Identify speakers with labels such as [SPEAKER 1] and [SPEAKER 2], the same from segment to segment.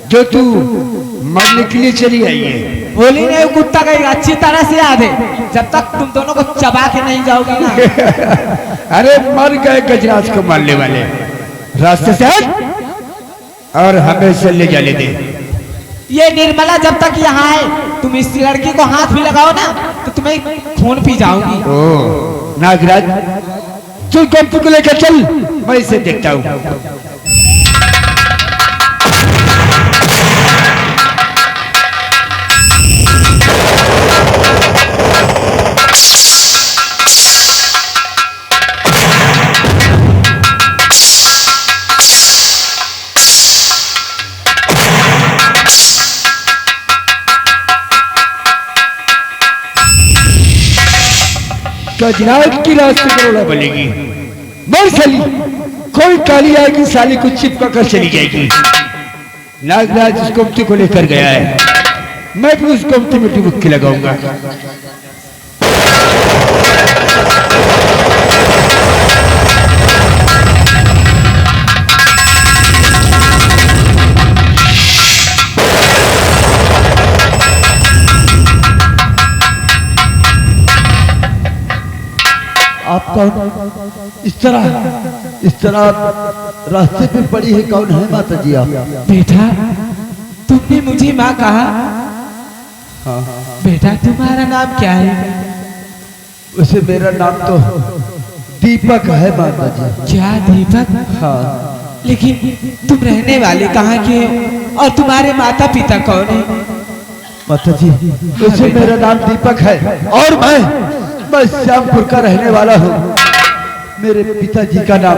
[SPEAKER 1] जो तू मरने के लिए चली आई है।
[SPEAKER 2] बोली नहीं कुत्ता कहीं अच्छी तरह से याद है, जब तक तुम दोनों को चबा के नहीं जाओगी ना।
[SPEAKER 1] अरे मर गए गजराज को मारने वाले, रास्ते से हट और हमें से ले जाने दे।
[SPEAKER 2] ये निर्मला जब तक यहाँ है, तुम इस लड़की को हाथ भी लगाओ ना तो तुम्हें खून पी जाओगी।
[SPEAKER 1] ओ नागराज, चल गोमती को लेकर चल, मैं इसे देखता हूँ। गजराज की रास्ते करोड़ा बनेगी, मर साली, कोई काली आएगी साली को चिपका कर चली जाएगी। नागराज उस गोमती को लेकर गया है, मैं भी उस गोमती में डुबकी लगाऊंगा।
[SPEAKER 3] आप कौन? इस तरह रास्ते पे पड़ी है, कौन है माता जी आप?
[SPEAKER 2] बेटा तुमने मुझे माँ कहा।
[SPEAKER 3] हाँ।
[SPEAKER 2] बेटा तुम्हारा नाम क्या है?
[SPEAKER 3] वैसे मेरा नाम तो दीपक है माता जी।
[SPEAKER 2] क्या दीपक?
[SPEAKER 3] हाँ।
[SPEAKER 2] लेकिन तुम रहने वाले कहाँ के हो और तुम्हारे माता पिता कौन है?
[SPEAKER 3] माता जी वैसे मेरा नाम दीपक है और मैं श्यामपुर का रहने वाला हूँ। मेरे पिताजी का नाम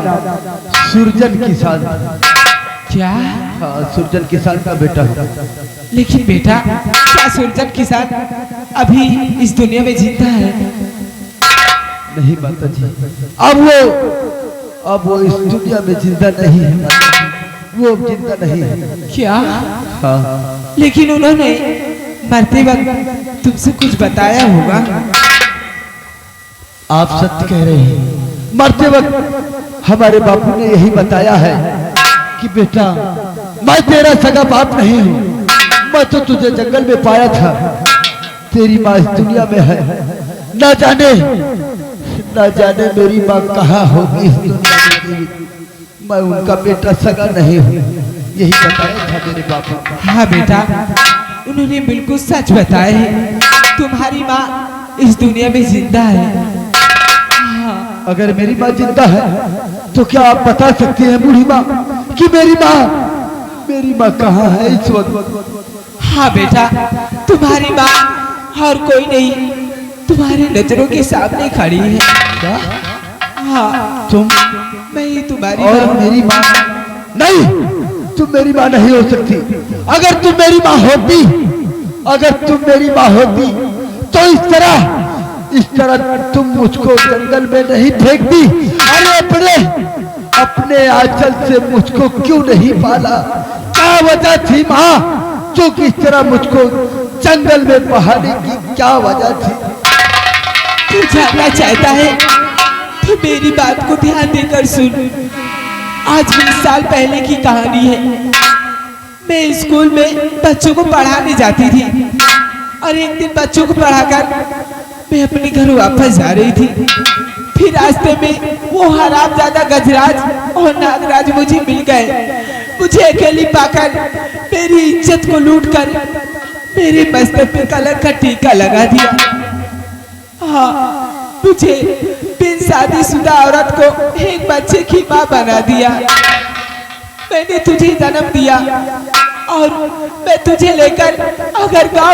[SPEAKER 3] सुरजन किसान।
[SPEAKER 2] क्या?
[SPEAKER 3] हाँ, सुरजन किसान का बेटा हूँ।
[SPEAKER 2] लेकिन बेटा क्या सुरजन किसान अभी इस दुनिया में जिंदा है?
[SPEAKER 3] नहीं माता जी, अब वो इस दुनिया में जिंदा नहीं है माता जी, वो जिंदा नहीं है।
[SPEAKER 2] क्या?
[SPEAKER 3] हाँ।
[SPEAKER 2] लेकिन उन्होंने मरते वक्त तुमसे कुछ बताया होगा।
[SPEAKER 3] आप सत्य कह रहे हैं। मरते वक्त हमारे बापू ने यही बताया है कि बेटा मैं तेरा सगा बाप नहीं हूँ, मैं तो तुझे जंगल में पाया था, तेरी माँ इस दुनिया में है, ना जाने मेरी माँ कहाँ होगी इस दुनिया में, मैं उनका बेटा सगा नहीं हूँ, यही बताया था मेरे बापू।
[SPEAKER 2] हाँ बेटा, उन्होंने बिल्कुल सच बताया है, तुम्हारी माँ इस दुनिया में जिंदा है।
[SPEAKER 3] अगर मेरी माँ जिंदा है तो क्या आप बता सकती हैं बूढ़ी माँ कि मेरी माँ कहाँ है इस वक्त?
[SPEAKER 2] हाँ बेटा, तुम्हारी माँ और कोई नहीं तुम्हारी नजरों के सामने खड़ी है।
[SPEAKER 3] क्या?
[SPEAKER 2] हाँ, मैं ही तुम्हारी
[SPEAKER 3] और
[SPEAKER 2] माँ।
[SPEAKER 3] मेरी माँ नहीं, तुम मेरी माँ नहीं हो सकती। अगर तुम मेरी माँ होती तो इस तरह तुम मुझको जंगल में नहीं फेंकती। अरे अपने आंचल से मुझको क्यों नहीं पाला? क्या वजह थी माँ जो किस तरह मुझको जंगल में बहाने की क्या वजह थी?
[SPEAKER 2] तू जानना चाहता है तो मेरी बात को ध्यान देकर सुन। आज 20 साल पहले की कहानी है। मैं स्कूल में बच्चों को पढ़ाने जाती थी और एक दिन बच्चों को पढ़ाकर मैं अपने घर वापस जा रही थी। फिर रास्ते में वो हरामजादा गजराज और नागराज मुझे मिल गए। मुझे अकेली पाकर मेरी इज्जत को लूटकर मेरे मस्तक पे कलंक का टीका लगा दिया। हाँ, मुझे बिन शादीशुदा औरत को एक बच्चे की माँ बना दिया। मैंने तुझे जन्म दिया और मैं तुझे लेकर अगर गांव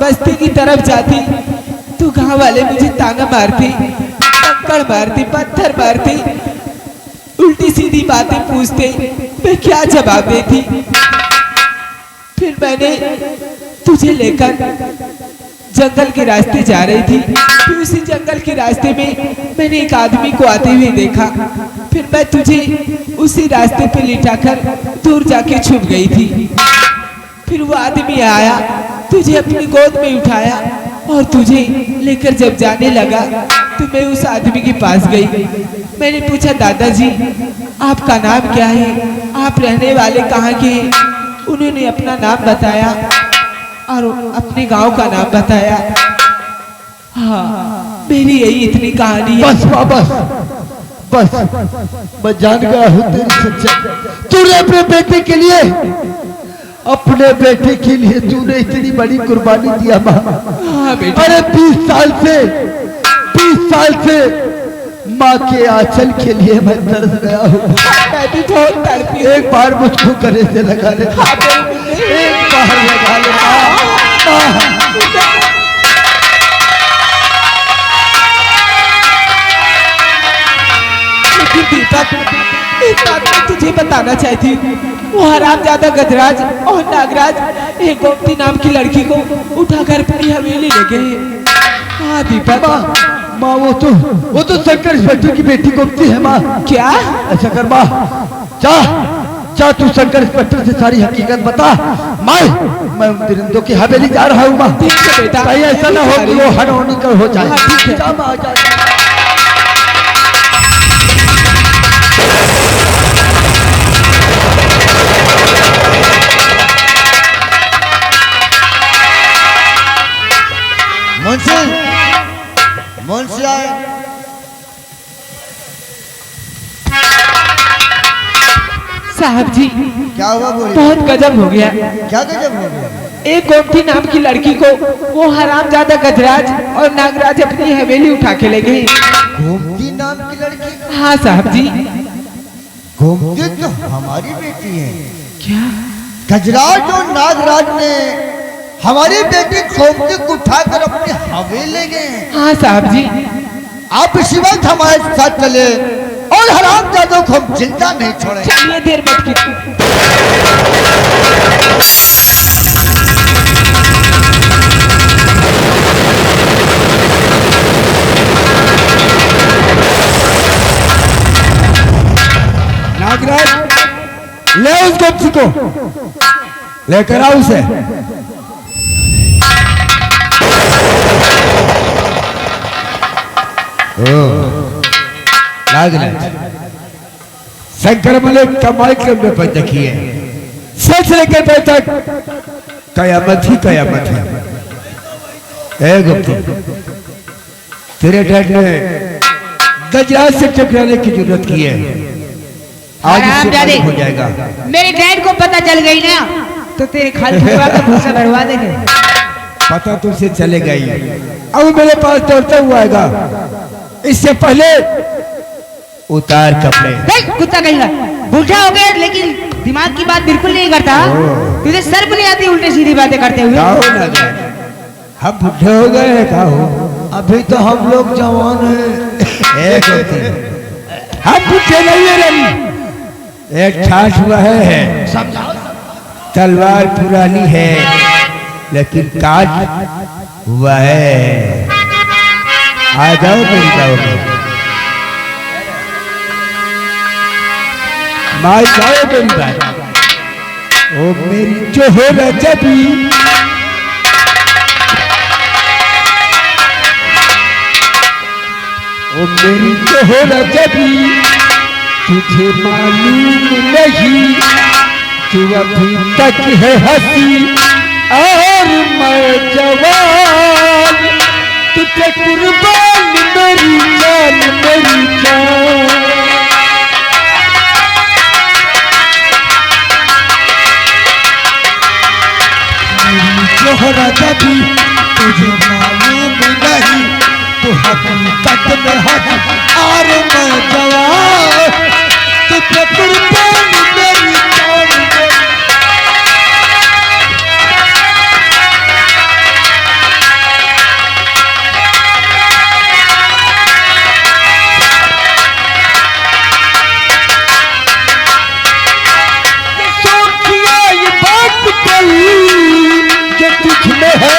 [SPEAKER 2] बस्ती की तरफ जाती तो गांव वाले मुझे ताना मारते, टक्कर मारते, पत्थर मारते, उल्टी सीधी बातें पूछते, मैं क्या जवाब देती? फिर मैंने तुझे लेकर जंगल के रास्ते जा रही थी। फिर उसी जंगल के रास्ते में मैंने एक आदमी को आते हुए देखा। फिर मैं तुझे उसी रास्ते पे लिटाकर दूर जाके छुप गई थी। फिर वो आदमी आया, तुझे अपनी गोद में उठाया और तुझे लेकर जब जाने लगा तो मैं उस आदमी के पास गई। मैंने पूछा, दादाजी आपका नाम क्या है? आप रहने वाले कहाँ के हैं? उन्होंने अपना नाम बताया और अपने गांव का नाम बताया। हाँ, मेरी यही इतनी कहानी है।
[SPEAKER 3] बस बस मैं जान गया हूँ तेरी सच्चाई। तूने अपने बेटे के लिए तूने इतनी बड़ी कुर्बानी दिया माँ।
[SPEAKER 2] हाँ बेटा।
[SPEAKER 3] अरे 20 साल से माँ के आंचल के लिए मैं तरस गया हूँ।
[SPEAKER 2] मैं भी बहुत तड़पी हूँ।
[SPEAKER 3] एक बार मुझको गले से लगा ले,
[SPEAKER 2] हाँ, मेरे
[SPEAKER 3] एक बार लगा ले माँ।
[SPEAKER 2] दीपक, एक बात मैं तुझे बताना चाहती हूँ। वो हरामजादा गजराज और नागराज एक गोमती नाम की लड़की को उठाकर अपनी हवेली ले गए। हाँ दीपक।
[SPEAKER 3] माँ वो तो शंकर इंस्पेक्टर की बेटी गोमती है माँ।
[SPEAKER 2] क्या?
[SPEAKER 3] ऐसा कर माँ, जा तू शंकर इंस्पेक्टर से सारी हकीकत बता। मैं उन दरिंदों की हवेली जा रहा हूँ माँ।
[SPEAKER 2] ठीक है बेटा।
[SPEAKER 3] कहीं ऐसा ना हो कि वो हनौनी कर हो जाए।
[SPEAKER 2] हाँ, ठीक है।
[SPEAKER 3] जा माँ, जा।
[SPEAKER 4] मुंशी आए।
[SPEAKER 2] साहब जी,
[SPEAKER 4] क्या हुआ? बोलिए।
[SPEAKER 2] बहुत गजब हो गया।
[SPEAKER 4] क्या गजब हो गया?
[SPEAKER 2] एक गोमती नाम की लड़की को वो हरामजादा गजराज और नागराज अपनी हवेली उठा के ले गए।
[SPEAKER 4] गोमती नाम की लड़की?
[SPEAKER 2] हाँ साहब जी।
[SPEAKER 4] गोमती तो हमारी बेटी है।
[SPEAKER 2] क्या?
[SPEAKER 4] गजराज और नागराज ने हमारी बेटी गोमती को उठाकर अपनी हवेली ले गए हैं।
[SPEAKER 2] हाँ साहब जी।
[SPEAKER 4] आप इसी वक्त हमारे साथ चले और हरामजादों को हम जिंदा नहीं छोड़ेंगे।
[SPEAKER 2] चलिए, देर मत कीजिए।
[SPEAKER 1] नागराज, ले उस गोमती को, लेकर आओ उसे। नागराज, शंकर मलिक कमाई क्रम में पद देखी है। सच लेकर पे तक कयामत ही कयामत है। ए गोमती, तेरे डैड ने गजराज से टकराने की जरूरत की है। आज इससे हो जाएगा।
[SPEAKER 5] मेरे डैड को पता चल गई ना तो तेरे खाल खुलवा के भूसा भरवा देंगे।
[SPEAKER 1] पता तुझसे चलेगा ही। अब मेरे पास दौड़ता हुआ आएगा। इससे पहले उतार कपड़े।
[SPEAKER 5] देख कुत्ता कहेगा, बूढ़ा हो गया लेकिन दिमाग की बात बिल्कुल नहीं करता। तुझे शर्म नहीं आती उल्टे सीधी बातें करते हुए?
[SPEAKER 1] हम बूढ़े हो गए हैं। कहो,
[SPEAKER 3] अभी तो हम लोग जवान हैं।
[SPEAKER 1] हम बूढ़े नहीं है रवि। एक ठाठ हुआ है, तलवार पुरानी है लेकिन काट हुआ है। आ जाओ मेरी गाँव में, मार जाओ मेरी बात। ओ मेरी जो हो रजबी, ओ मेरी जो हो रजबी, तुझे मालूम नहीं तू अभी तक है हंसी और मैं जवान। तुझे कुर्बान मेरी जान, मेरी जान।
[SPEAKER 3] जोहरा जबी तुझे मालूम नहीं तो हकीकत में हंसी और मैं जवान। तुझे कुर्बान मेरी जान।
[SPEAKER 1] जो तुझ में है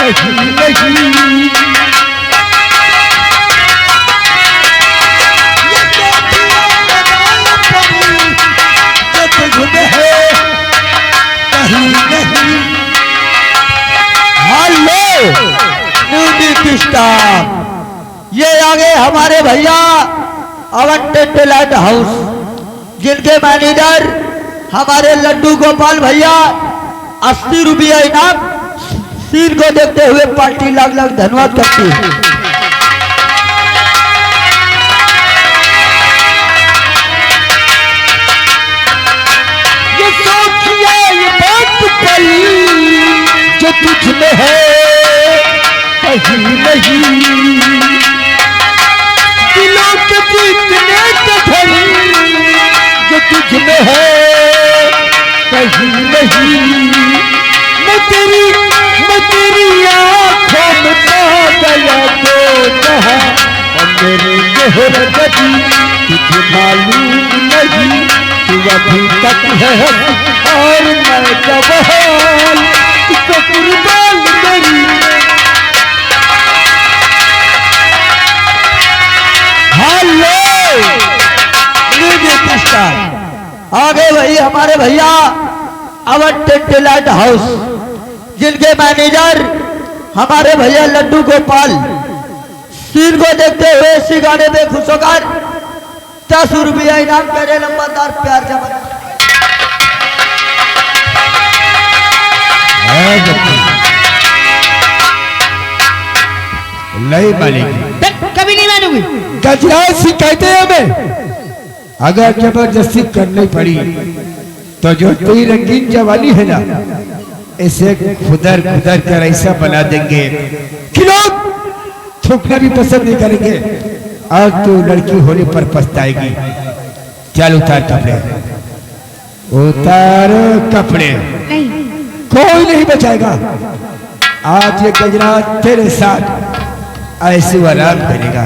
[SPEAKER 1] कहीं नहीं।
[SPEAKER 3] जो तुझ में है कहीं नहीं।
[SPEAKER 4] हेलो न्यूडी स्टाफ, ये आ गए हमारे भैया अवन टेंट लाइट हाउस, जिनके मैनेजर हमारे लड्डू गोपाल भैया 80 रुपया इनाम। सीन को देखते हुए पार्टी लाख लाख धन्यवाद करती है।
[SPEAKER 3] ये सोचिए ये बात पली जो तुझ में है कहीं नहीं, दिलों के जीतने का धनी जो तुझ में है कहीं नहीं। मैं तेरी आँखों में पा गया तो कहा और मेरी गहर गदी तुझे मालूम नहीं, तू अभी तक है और मैं जवान, तुझको कुर्बान मेरी।
[SPEAKER 4] हेलो म्यूजिक स्टार आगे वही हमारे भैया अवध टेंटलाइट हाउस, जिनके मैनेजर हमारे भैया लड्डू गोपाल। सीन को देखते हुए इसी गाने पे खुश होकर 10 रुपया इनाम करे नंबरदार प्यार जमा।
[SPEAKER 1] नहीं मानेगी,
[SPEAKER 5] कभी नहीं मानूंगी।
[SPEAKER 3] गजराज सिंह कहते हैं हमें अगर जबरदस्ती करनी पड़ी तो जो तेरी रंगीन जवानी है ना, इसे खुदर खुदर कर ऐसा बना देंगे कि लोग थूकना भी पसंद नहीं करेंगे और तू लड़की होने पर पछताएगी। चल उतार कपड़े, उतार कपड़े,
[SPEAKER 5] नहीं
[SPEAKER 3] कोई नहीं बचाएगा। आज ये गजराज तेरे साथ ऐसे आराम करेगा।